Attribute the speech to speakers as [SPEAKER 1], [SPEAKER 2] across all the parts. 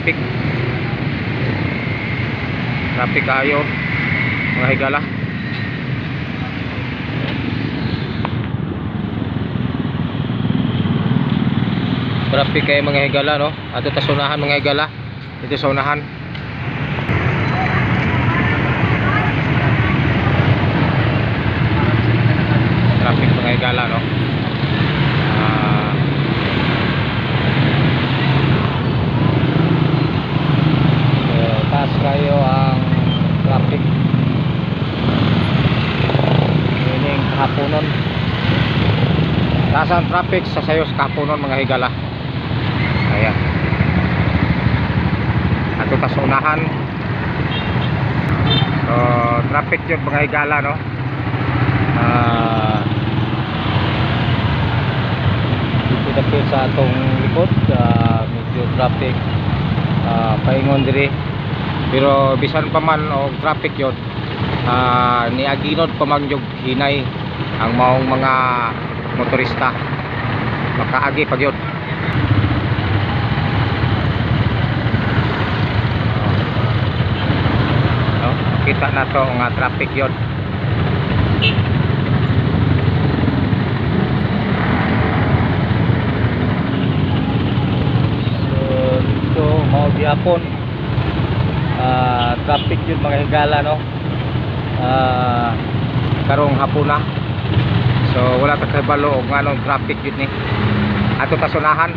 [SPEAKER 1] traffic. Traffic kayo mga higala. Traffic kayo mga higala, no? Ato ta sa unahan mga higala. Dito sa unahan. Traffic mga higala, no? Taas kayo ang traffic. Ining kahaponon. Taas ang traffic sa sayo sa kahaponon mga higala. Ayan. Ato ta sa unahan. So, traffic yun mga higala, no? Dito dapit sa atong likod, medyo traffic. Paingon diri. Pero bisan pa man og traffic yun, niaginod pa man yung hinay ang maong mga motorista. Makaagi pag yun. Kita na to nga traffic yun. So dito mao gihapon, traffic yun mga higala, no? Karong hapon na. So wala ta kahibalo og nganong traffic yun ni ato ta sunahan.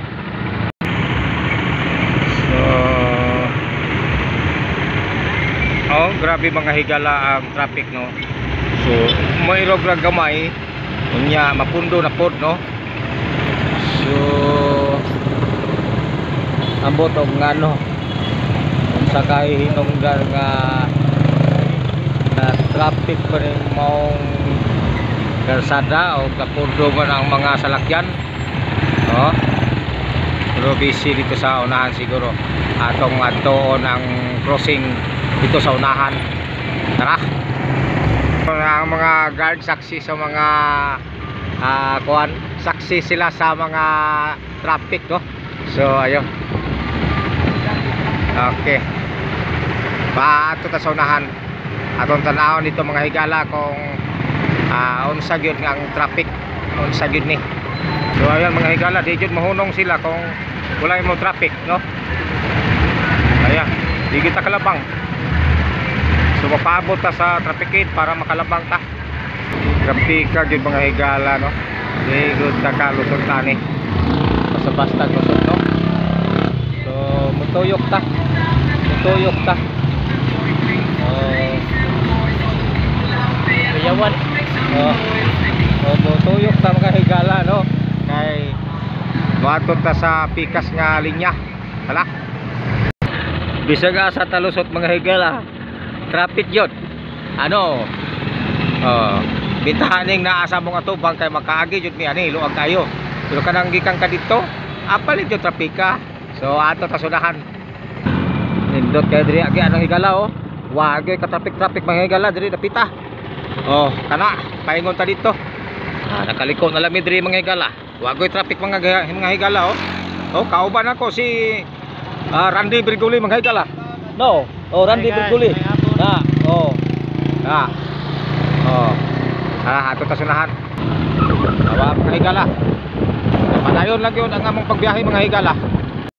[SPEAKER 1] So grabe mga higala ang traffic, no? So mayroog ra gamay unya mapundo na pod, no? So ambot og ngano unsa kay hinungdan nga traffic pa rin maong kalsada o kapundo man ang mga salakyan, no? Pero busy dito sa unahan siguro atong adtoon ang crossing dito sa unahan. Tara, ang mga guard saksi sa mga kuan, saksi sila sa mga traffic, no? So ayun, okay, paato ta sa unahan atong tanawon dito mga higala kung unsa gyud nga ang traffic, unsa gyud ni. So ayun mga higala, di gyud mahunong sila kung wala mo traffic, no? Ayan, di kita kalabang. So mapaabot ta sa traffic gate para makalabang ta. Traffic gyud mga higala, no? Di gyud ta kalusot tani. Basta lusot, no? So mutuyok ta. Mutuyok ta. Kayawan. Mutuyok ta mga higala, no? Kay maadto ta sa pikas nga linya. Hala. Bisag sa talusot mga higala, traffic yun. Ano, bintahaning naasa mong atubang kay makaagi yun ni ani luag kayo. Pero kanang gikan ka dito, apalit yung trapika. So ato ta sunahan. Nindot kay diri agi anang higala, oh. Wag ka traffic mga higala diri dapita. Oh, kana paingon ta dito. Nakaliko na lami diri mga higala. Wag traffic mga higala, oh. Oh, kauban ako si Randy Berguli mga higala. No, oh Randy Berguli. Na, oh. Na. Oh. Ato ta sunahan. Awa mga higala. Padayon lang yun ang among pagbiyahe mga higala.